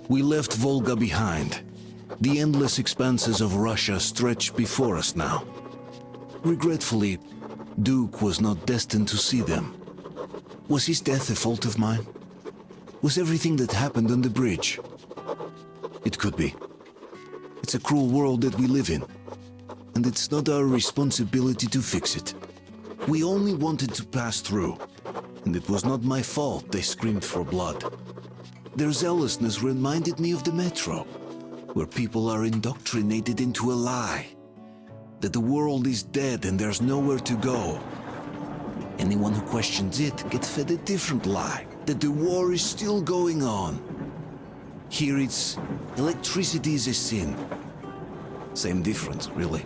We left Volga behind. The endless expanses of Russia stretch before us now. Regretfully, Duke was not destined to see them. Was his death a fault of mine? Was everything that happened on the bridge? It could be. It's a cruel world that we live in, and it's not our responsibility to fix it. We only wanted to pass through, and it was not my fault they screamed for blood. Their zealousness reminded me of the metro, where people are indoctrinated into a lie. That the world is dead and there's nowhere to go. Anyone who questions it gets fed a different lie, that the war is still going on. Here it's electricity is a sin. Same difference, really.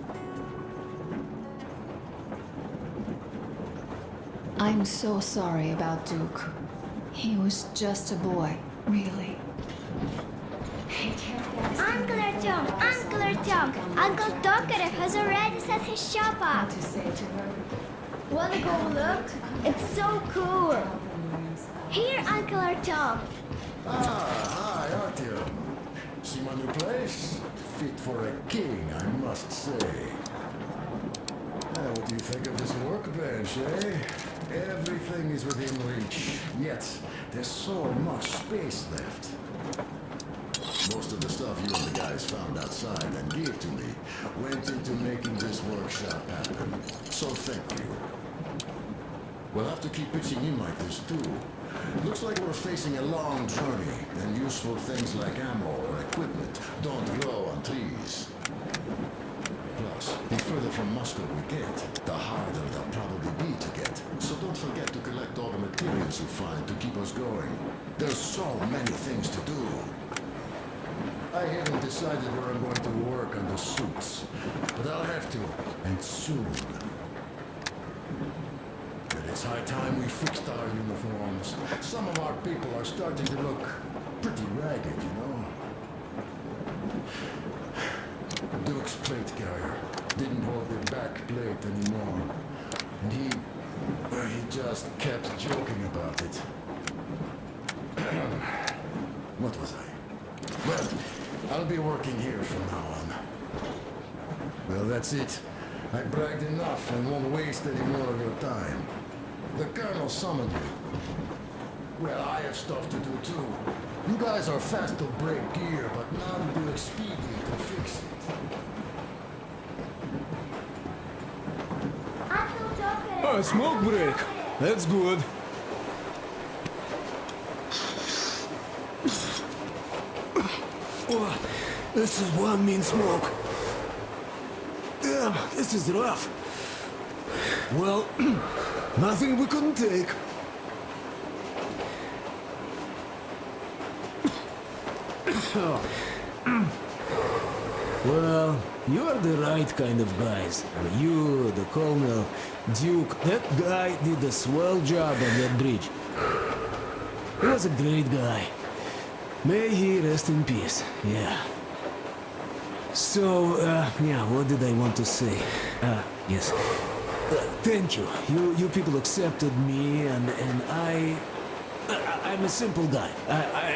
I'm so sorry about Duke. He was just a boy, really. Uncle Artyom, Uncle Tokarev has already set his shop up. Wanna go look? It's so cool. Here, Uncle Artyom. Hi, Artyom. See my new place? Fit for a king, I must say. What do you think of this workbench, eh? Everything is within reach, yet there's so much space left. Most of the stuff you and the guys found outside and gave to me went into making this workshop happen. So thank you. We'll have to keep pitching in like this too. Looks like we're facing a long journey, and useful things like ammo or equipment don't grow on trees. Plus, the further from Moscow we get, the harder they'll probably be to get. So don't forget to collect all the materials you find to keep us going. There's so many things to do. I haven't decided where I'm going to work on the suits, but I'll have to, and soon. But it's high time we fixed our uniforms. Some of our people are starting to look pretty ragged, you know? Duke's plate carrier didn't hold the back plate anymore. And he just kept joking about it. What was I? Well, I'll be working here from now on. Well, that's it. I bragged enough and won't waste any more of your time. The Colonel summoned me. Well, I have stuff to do too. You guys are fast to break gear, but not too expedient to fix it. Uncle Tokarev. Oh, smoke break. That's good. Oh, this is one mean smoke. Damn, this is rough. Well, nothing we couldn't take. Well, you're the right kind of guys. You, the Colonel, Duke, that guy did a swell job on that bridge. He was a great guy. May he rest in peace, yeah. So, yeah, what did I want to say? Yes. Thank you. You people accepted me, and I'm a simple guy.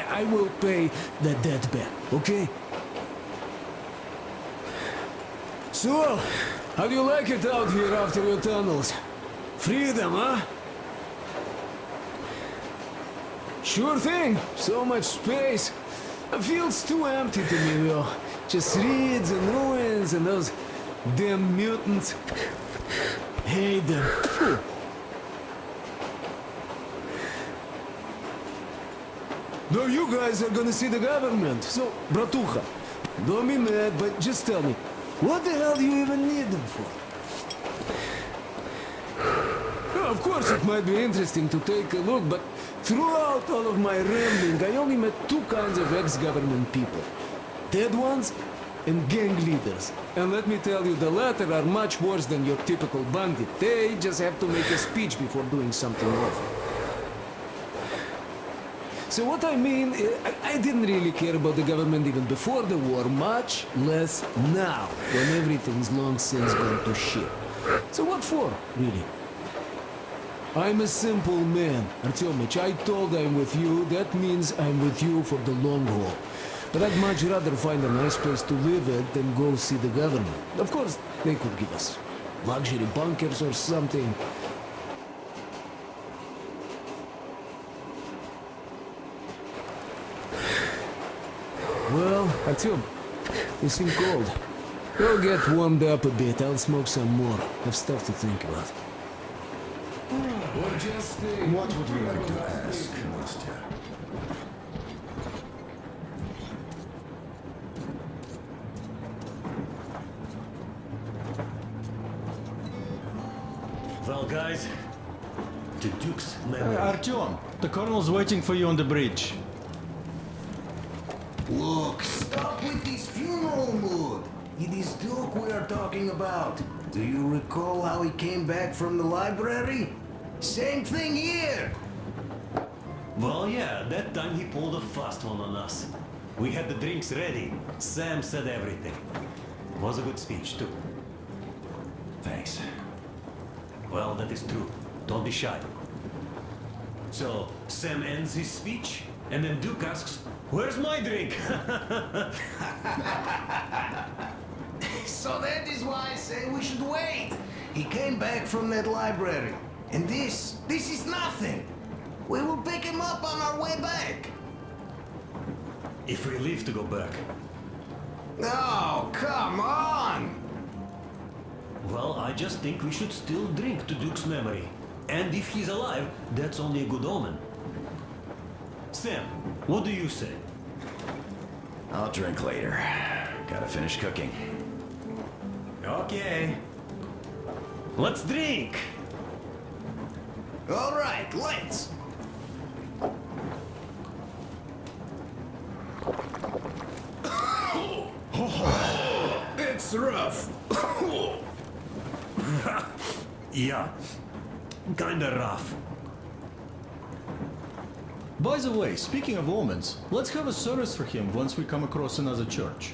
I will pay the debt back, okay? So, how do you like it out here after your tunnels? Freedom, huh? Sure thing. So much space. It feels too empty to me, though. Just reeds and ruins and those damn mutants. Hate them. Phew. No, you guys are gonna see the government. So, bratucha, don't be mad, but just tell me, what the hell do you even need them for? Well, of course, it might be interesting to take a look, but throughout all of my rambling, I only met two kinds of ex-government people. Dead ones and gang leaders. And let me tell you, the latter are much worse than your typical bandit. They just have to make a speech before doing something awful. So what I mean, I didn't really care about the government even before the war, much less now, when everything's long since gone to shit. So what for, really? I'm a simple man, Artyomich. I told I'm with you. That means I'm with you for the long haul. But I'd much rather find a nice place to live at than go see the government. Of course, they could give us luxury bunkers or something. Well, Artyom, you seem cold. Go get warmed up a bit. I'll smoke some more. Have stuff to think about. Or just What would you like to ask, Nastya? Well, guys, the Duke's memory. Artyom, the colonel's waiting for you on the bridge. Look, stop with this funeral mood. It is Duke we are talking about. Do you recall how he came back from the library? Same thing here. Well, yeah, that time he pulled a fast one on us. We had the drinks ready. Sam said everything. Was a good speech, too. Thanks. Well, that is true. Don't be shy. So, Sam ends his speech, and then Duke asks, "Where's my drink?" So that is why I say we should wait. He came back from that library. And this is nothing. We will pick him up on our way back. If we leave to go back. Oh, come on. Well, I just think we should still drink to Duke's memory. And if he's alive, that's only a good omen. Sam, what do you say? I'll drink later. Gotta finish cooking. Okay. Let's drink! All right, let's. It's rough. Yeah, kinda rough. By the way, speaking of omens, let's have a service for him once we come across another church.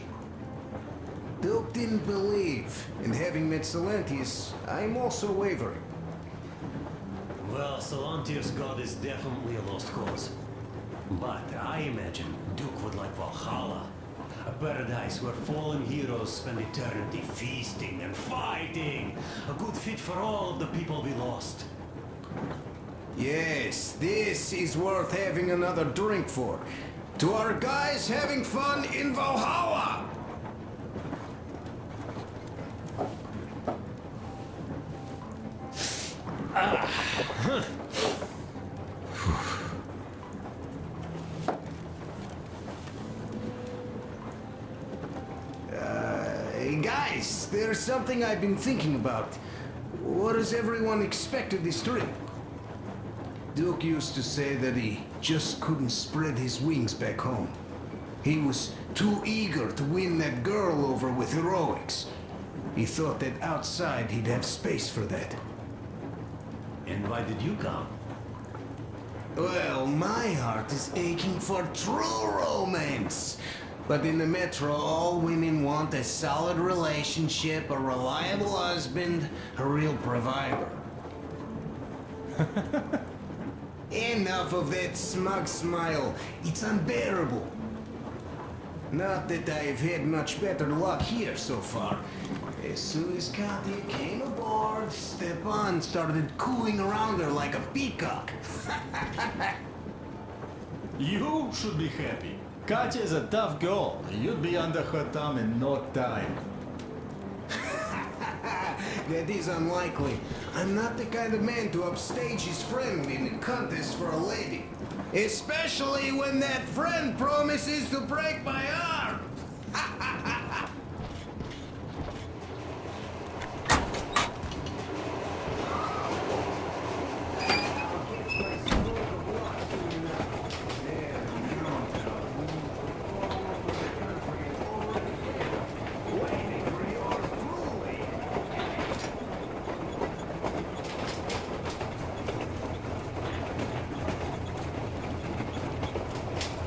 Duke didn't believe, and having met Silentius, I'm also wavering. Well, Solantius' god is definitely a lost cause. But I imagine Duke would like Valhalla. A paradise where fallen heroes spend eternity feasting and fighting. A good fit for all of the people we lost. Yes, this is worth having another drink for. To our guys having fun in Valhalla! Hey guys, there's something I've been thinking about. What does everyone expect of this trip? Duke used to say that he just couldn't spread his wings back home. He was too eager to win that girl over with heroics. He thought that outside he'd have space for that. And why did you come? Well, my heart is aching for true romance. But in the metro, all women want a solid relationship, a reliable husband, a real provider. Enough of that smug smile. It's unbearable. Not that I've had much better luck here so far. As soon as Katya came aboard, Stepan started cooing around her like a peacock. You should be happy. Katya is a tough girl. You'd be under her thumb in no time. That is unlikely. I'm not the kind of man to upstage his friend in a contest for a lady. Especially when that friend promises to break my arm.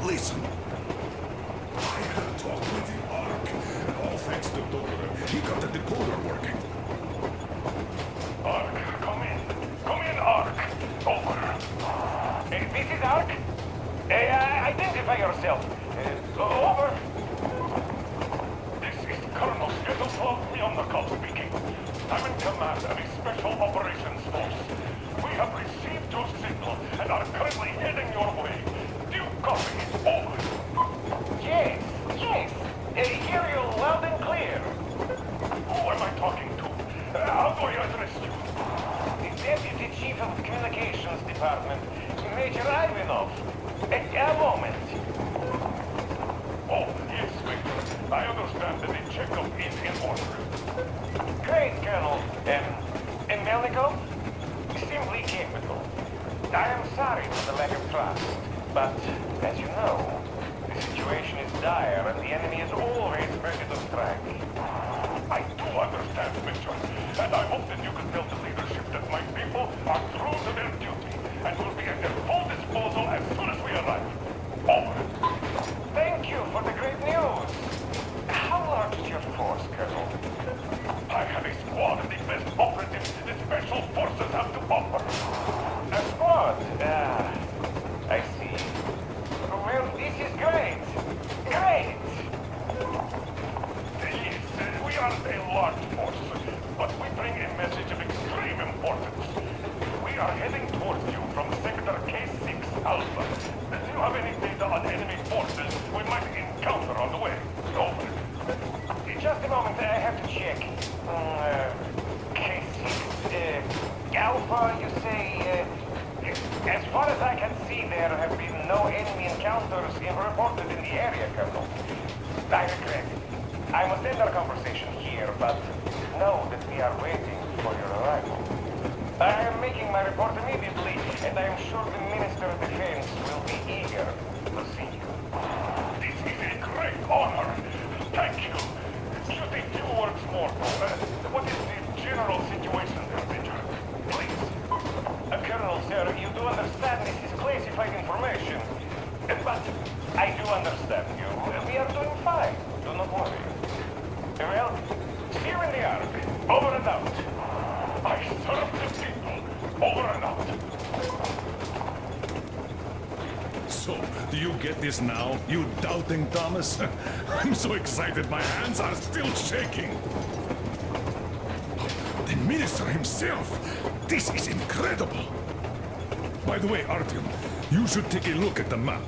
Listen. I have Identify yourself. Over. This is Colonel Skettleslav Mjolnirkov speaking. I'm in command of a special operations force. We have received your signal and are currently heading your way. Do you copy? Over. Yes, yes. Hear you loud and clear. Who am I talking to? How do I address you? The Deputy Chief of Communications Department, Major Ivanov. A moment. Oh, yes, Victor. I understand that the checkup is in order. Great, Colonel. Melnikov? Simply capital. I am sorry for the lack of trust, but as you know, the situation is dire and the enemy is always ready to strike. I do understand, Victor, and I hope that you can tell the leadership that my people are true to their duty and will be at their full disposal as soon as we arrive. Over. Thank you for the great news. How large is your force, Colonel? I have a squad of the best operatives the Special Forces have to offer. A squad? I see. Well, this is great. Great! Yes, we are a large force, but we bring a message of extreme importance. We are heading towards you from Sector K6 Alpha. Do you have any data on enemy forces we might encounter on the way? Over. Just a moment, I have to check. K6. Alpha, you say... as far as I can see, there have been no enemy encounters reported in the area, Colonel. I regret. I must end our conversation here, but know that we are waiting for your arrival. I am making my report immediately, and I am sure the Minister of Defense will be eager to see you. This is a great honor. Thank you. Just a few words more, though. What is the general situation there, Major? Please. Colonel, sir, you do understand this is classified information. But I do understand you. We are doing fine. Do not worry. Well, see you in the Ark. Over and out. I serve the people. Over and out. So, do you get this now, you doubting Thomas? I'm so excited my hands are still shaking. The minister himself! This is incredible! By the way, Artyom, you should take a look at the map.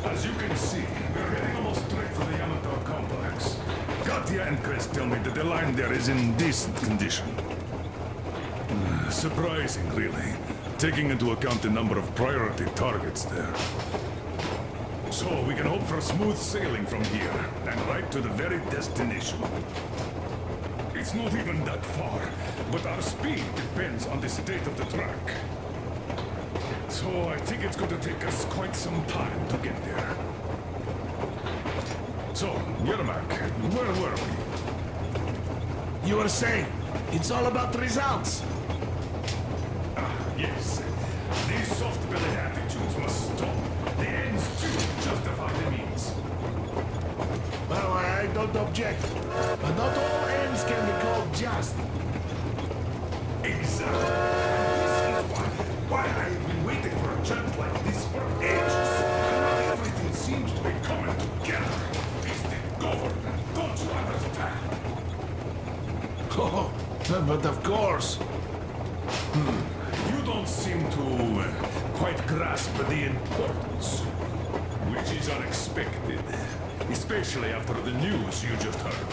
As you can see, we're heading almost straight for the Yamato complex. Katya and Chris tell me that the line there is in decent condition. Surprising, really, taking into account the number of priority targets there. So we can hope for smooth sailing from here, and right to the very destination. It's not even that far, but our speed depends on the state of the track. So I think it's going to take us quite some time to get there. So, Yermak, where were we? You were saying, it's all about results. Yes. These soft-bellied attitudes must stop. The ends too justify the means. Well, I don't object. But not all ends can be called just. Exactly. And this is why I've been waiting for a chance like this for ages. And now everything seems to be coming together. It's the government. Don't you understand? Oh, but of course. You don't seem to quite grasp the importance, which is unexpected, especially after the news you just heard.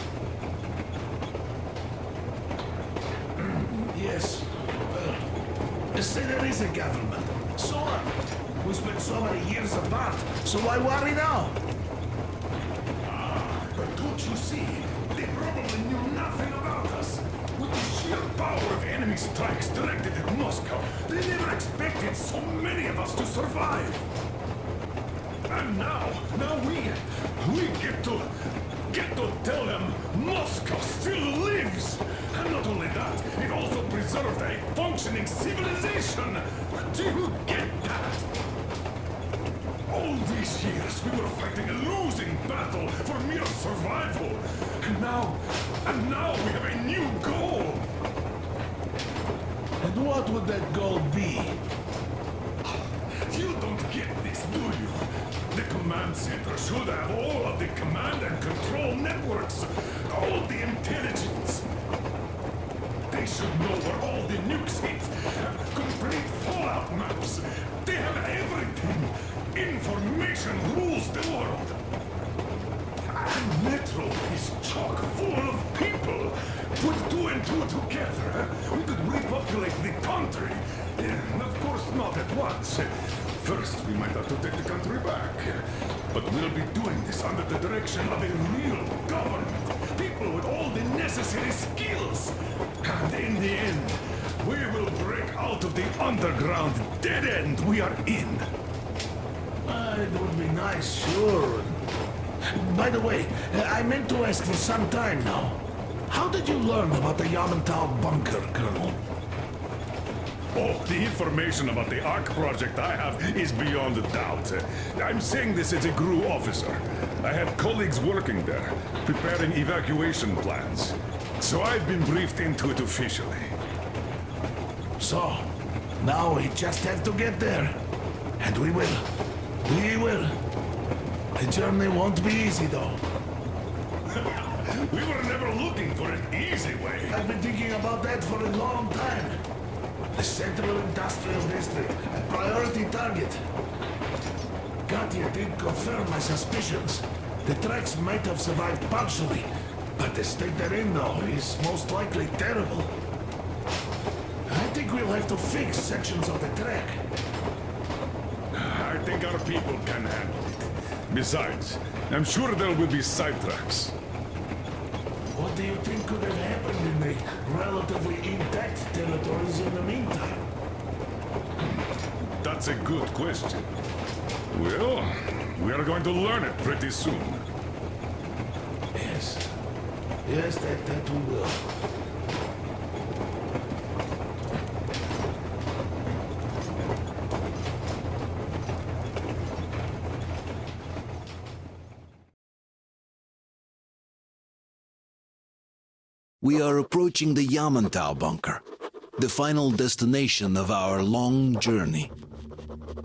Yes. Well, say there is a government. So what? We spent so many years apart, so why worry now? But don't you see? They probably knew nothing about us. With the sheer power of enemy strikes directed at Moscow, they never expected so many of us to survive. And now we get to tell them Moscow still lives. And not only that, it also preserved a functioning civilization. Do you get that? All these years we were fighting a losing battle for mere survival. And now we have a new goal. And what would that goal be? command center should have all of the command and control networks, all the intelligence. They should know where all the nukes hit, have complete fallout maps. They have everything. Information rules the world. And Metro is chock full of people. Put two and two together, we could repopulate the country. Of course, not at once. First, we might have to take the country back. But we'll be doing this under the direction of a real government. People with all the necessary skills. And in the end, we will break out of the underground dead end we are in. It would be nice, sure. By the way, I meant to ask for some time now. How did you learn about the Yamantau bunker, Colonel? Oh, the information about the ARC project I have is beyond a doubt. I'm saying this as a GRU officer. I have colleagues working there, preparing evacuation plans. So I've been briefed into it officially. So, now we just have to get there. And we will. We will. The journey won't be easy, though. We were never looking for an easy way. I've been thinking about that for a long time. The Central Industrial District, a priority target. Katya did confirm my suspicions. The tracks might have survived partially, but the state they're in, though, is most likely terrible. I think we'll have to fix sections of the track. I think our people can handle it. Besides, I'm sure there will be sidetracks. What do you think could have happened in the relatively intact territories in the meantime? That's a good question. Well, we are going to learn it pretty soon. Yes. Yes, that we will. We are approaching the Yamantau bunker, the final destination of our long journey.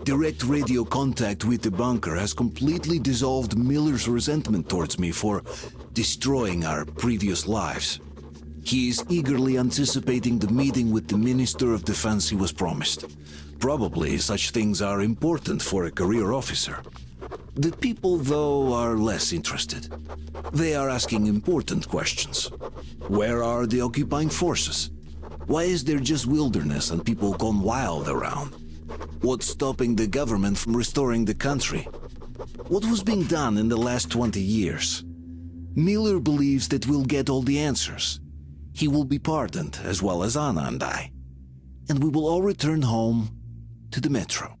Direct radio contact with the bunker has completely dissolved Miller's resentment towards me for destroying our previous lives. He is eagerly anticipating the meeting with the Minister of Defense he was promised. Probably such things are important for a career officer. The people, though, are less interested. They are asking important questions. Where are the occupying forces? Why is there just wilderness and people gone wild around? What's stopping the government from restoring the country? What was being done in the last 20 years? Miller believes that we'll get all the answers. He will be pardoned, as well as Anna and I. And we will all return home to the Metro.